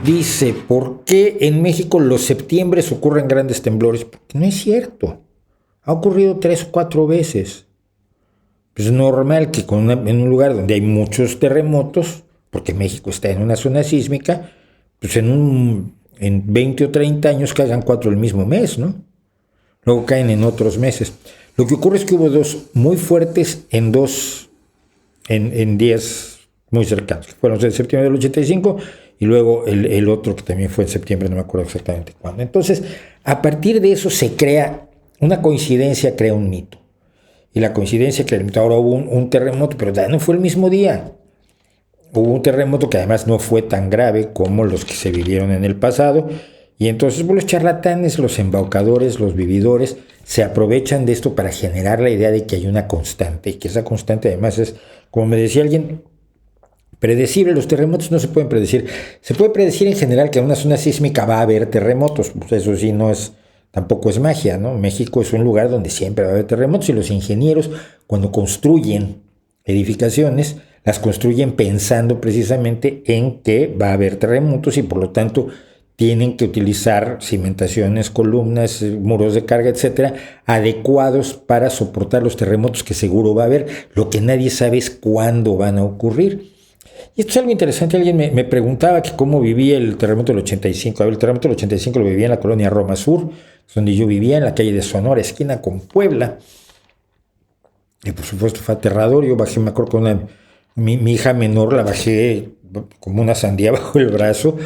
Dice, ¿por qué en México los septiembres ocurren grandes temblores? Porque no es cierto. Ha ocurrido 3 o 4 veces. Pues es normal que en un lugar donde hay muchos terremotos, porque México está en una zona sísmica, pues en 20 o 30 años caigan 4 el mismo mes, ¿no? Luego caen en otros meses. Lo que ocurre es que hubo 2 muy fuertes en días muy cercanos. Fueron en septiembre del 85 y luego el otro que también fue en septiembre, no me acuerdo exactamente cuándo. Entonces, a partir de eso se crea una coincidencia, crea un mito. Y la coincidencia crea el mito. Ahora hubo un terremoto, pero ya no fue el mismo día. Hubo un terremoto que además no fue tan grave como los que se vivieron en el pasado. Y entonces pues, los charlatanes, los embaucadores, los vividores se aprovechan de esto para generar la idea de que hay una constante y que esa constante además es, como me decía alguien, predecible. Los terremotos no se pueden predecir. Se puede predecir en general que en una zona sísmica va a haber terremotos. Pues eso sí, tampoco es magia, ¿no? México es un lugar donde siempre va a haber terremotos y los ingenieros cuando construyen edificaciones las construyen pensando precisamente en que va a haber terremotos y por lo tanto tienen que utilizar cimentaciones, columnas, muros de carga, etcétera, adecuados para soportar los terremotos que seguro va a haber. Lo que nadie sabe es cuándo van a ocurrir. Y esto es algo interesante. Alguien me preguntaba que cómo vivía el terremoto del 85. A ver, el terremoto del 85 lo vivía en la colonia Roma Sur, donde yo vivía, en la calle de Sonora, esquina con Puebla. Y por supuesto fue aterrador. Yo bajé, me acuerdo con mi hija menor, la bajé como una sandía bajo el brazo,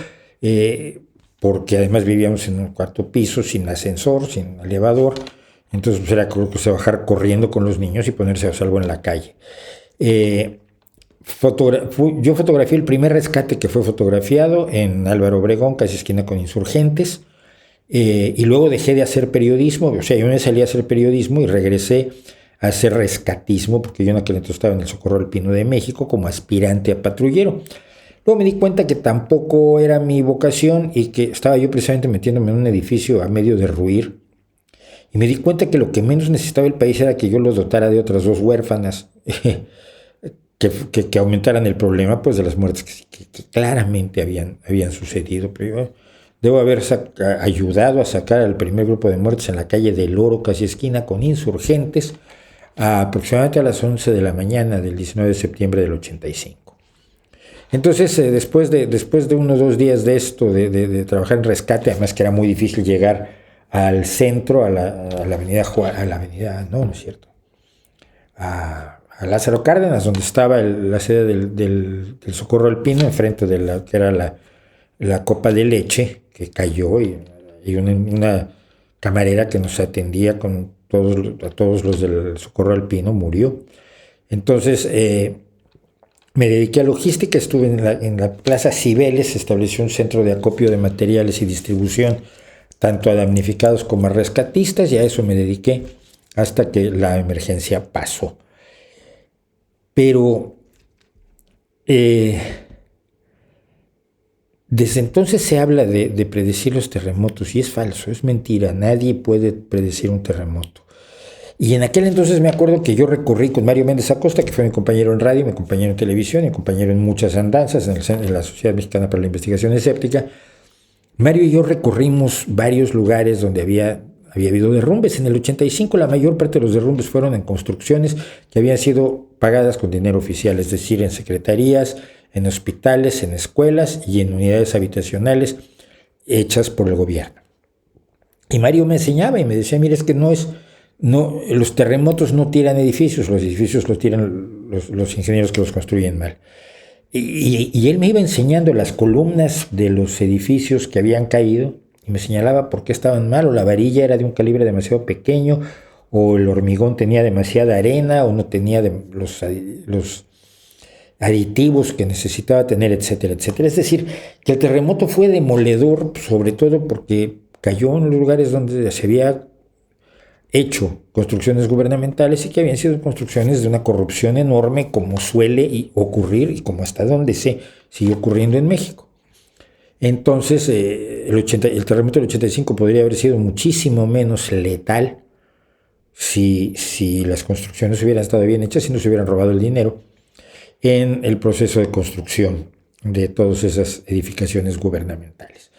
porque además vivíamos en un 4º piso, sin ascensor, sin elevador. Entonces pues, era creo que se bajar corriendo con los niños y ponerse a salvo en la calle. Yo fotografié el primer rescate que fue fotografiado en Álvaro Obregón, casi esquina con Insurgentes, y luego dejé de hacer periodismo. O sea, yo me salí a hacer periodismo y regresé a hacer rescatismo, porque yo en aquel entonces estaba en el Socorro Alpino de México como aspirante a patrullero. Luego me di cuenta que tampoco era mi vocación y que estaba yo precisamente metiéndome en un edificio a medio derruir. Y me di cuenta que lo que menos necesitaba el país era que yo los dotara de otras 2 huérfanas que aumentaran el problema pues, de las muertes que claramente habían sucedido. Pero yo debo haber ayudado a sacar al primer grupo de muertes en la calle del Oro, casi esquina con Insurgentes, aproximadamente a las 11 de la mañana del 19 de septiembre del 85. Entonces, después de unos 2 días de esto, de trabajar en rescate, además que era muy difícil llegar al centro, a la avenida no es cierto, a Lázaro Cárdenas, donde estaba la sede del Socorro Alpino, enfrente de la que era la copa de leche, que cayó, y una camarera que nos atendía a todos los del Socorro Alpino murió. Entonces me dediqué a logística, estuve en la Plaza Cibeles, se estableció un centro de acopio de materiales y distribución tanto a damnificados como a rescatistas, y a eso me dediqué hasta que la emergencia pasó. Pero desde entonces se habla de predecir los terremotos y es falso, es mentira, nadie puede predecir un terremoto. Y en aquel entonces me acuerdo que yo recorrí con Mario Méndez Acosta, que fue mi compañero en radio, mi compañero en televisión, mi compañero en muchas andanzas en la Sociedad Mexicana para la Investigación Escéptica. Mario y yo recorrimos varios lugares donde había habido derrumbes. En el 85 la mayor parte de los derrumbes fueron en construcciones que habían sido pagadas con dinero oficial, es decir, en secretarías, en hospitales, en escuelas y en unidades habitacionales hechas por el gobierno. Y Mario me enseñaba y me decía, mira, es que los terremotos no tiran edificios, los edificios los tiran los ingenieros que los construyen mal. Y él me iba enseñando las columnas de los edificios que habían caído y me señalaba por qué estaban mal, o la varilla era de un calibre demasiado pequeño, o el hormigón tenía demasiada arena, o no tenía los aditivos que necesitaba tener, etcétera, etcétera. Es decir, que el terremoto fue demoledor, sobre todo porque cayó en lugares donde se había hecho construcciones gubernamentales y que habían sido construcciones de una corrupción enorme, como suele ocurrir y como hasta donde se sigue ocurriendo en México. Entonces, el terremoto del 85 podría haber sido muchísimo menos letal si las construcciones hubieran estado bien hechas y no se hubieran robado el dinero en el proceso de construcción de todas esas edificaciones gubernamentales.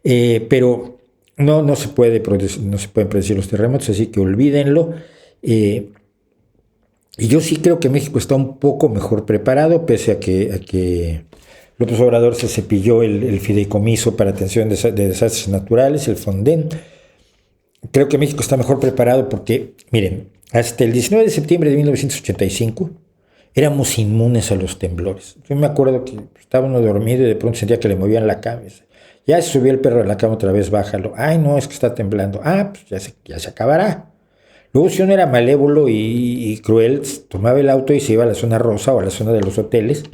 Pero no se pueden predecir los terremotos, así que olvídenlo. Y yo sí creo que México está un poco mejor preparado, pese a que López Obrador se cepilló el fideicomiso para atención de desastres naturales, el Fonden. Creo que México está mejor preparado porque, miren, hasta el 19 de septiembre de 1985 éramos inmunes a los temblores. Yo me acuerdo que estaba uno dormido y de pronto sentía que le movían la cabeza. Ya se subió el perro a la cama otra vez, bájalo. Ay, no, es que está temblando. Ah, pues ya se acabará. Luego, si uno era malévolo y cruel, tomaba el auto y se iba a la zona rosa o a la zona de los hoteles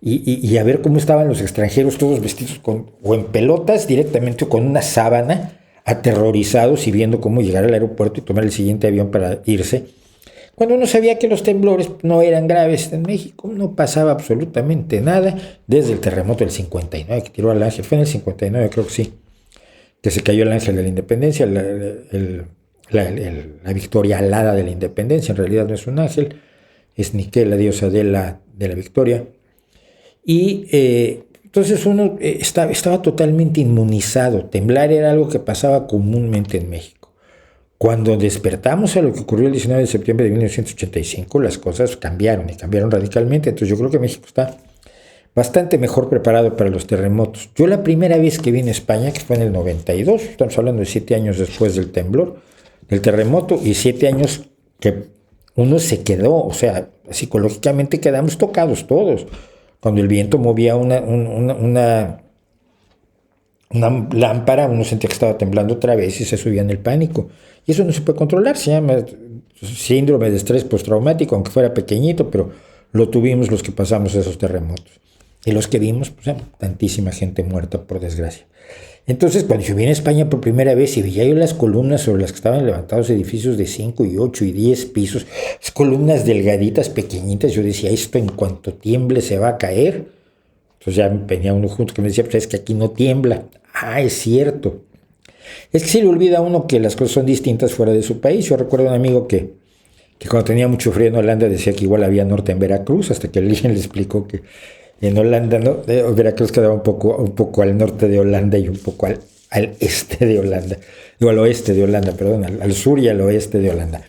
y a ver cómo estaban los extranjeros todos vestidos o en pelotas directamente o con una sábana, aterrorizados y viendo cómo llegar al aeropuerto y tomar el siguiente avión para irse. Cuando uno sabía que los temblores no eran graves en México, no pasaba absolutamente nada desde el terremoto del 59 que tiró al ángel. Fue en el 59, creo que sí, que se cayó el ángel de la independencia, la victoria alada de la independencia. En realidad no es un ángel, es Nike, la diosa de la victoria. Y entonces uno estaba totalmente inmunizado. Temblar era algo que pasaba comúnmente en México. Cuando despertamos a lo que ocurrió el 19 de septiembre de 1985, las cosas cambiaron y cambiaron radicalmente. Entonces yo creo que México está bastante mejor preparado para los terremotos. Yo la primera vez que vine a España, que fue en el 92, estamos hablando de 7 años después del temblor, del terremoto, y 7 años que uno se quedó, o sea, psicológicamente quedamos tocados todos. Cuando el viento movía una lámpara, uno sentía que estaba temblando otra vez y se subía en el pánico. Y eso no se puede controlar, se llama síndrome de estrés postraumático, aunque fuera pequeñito, pero lo tuvimos los que pasamos esos terremotos. Y los que vimos, pues, tantísima gente muerta, por desgracia. Entonces, cuando yo vine a España por primera vez y veía yo las columnas sobre las que estaban levantados edificios de 5 y 8 y 10 pisos, las columnas delgaditas, pequeñitas, yo decía, esto en cuanto tiemble se va a caer. Entonces ya venía uno junto que me decía, pues es que aquí no tiembla. Ah, es cierto. Es que se le olvida a uno que las cosas son distintas fuera de su país. Yo recuerdo a un amigo que cuando tenía mucho frío en Holanda decía que igual había norte en Veracruz, hasta que alguien le explicó que en Holanda, ¿no? Veracruz quedaba un poco al norte de Holanda y un poco al este de Holanda. Digo, al oeste de Holanda, perdón, al sur y al oeste de Holanda.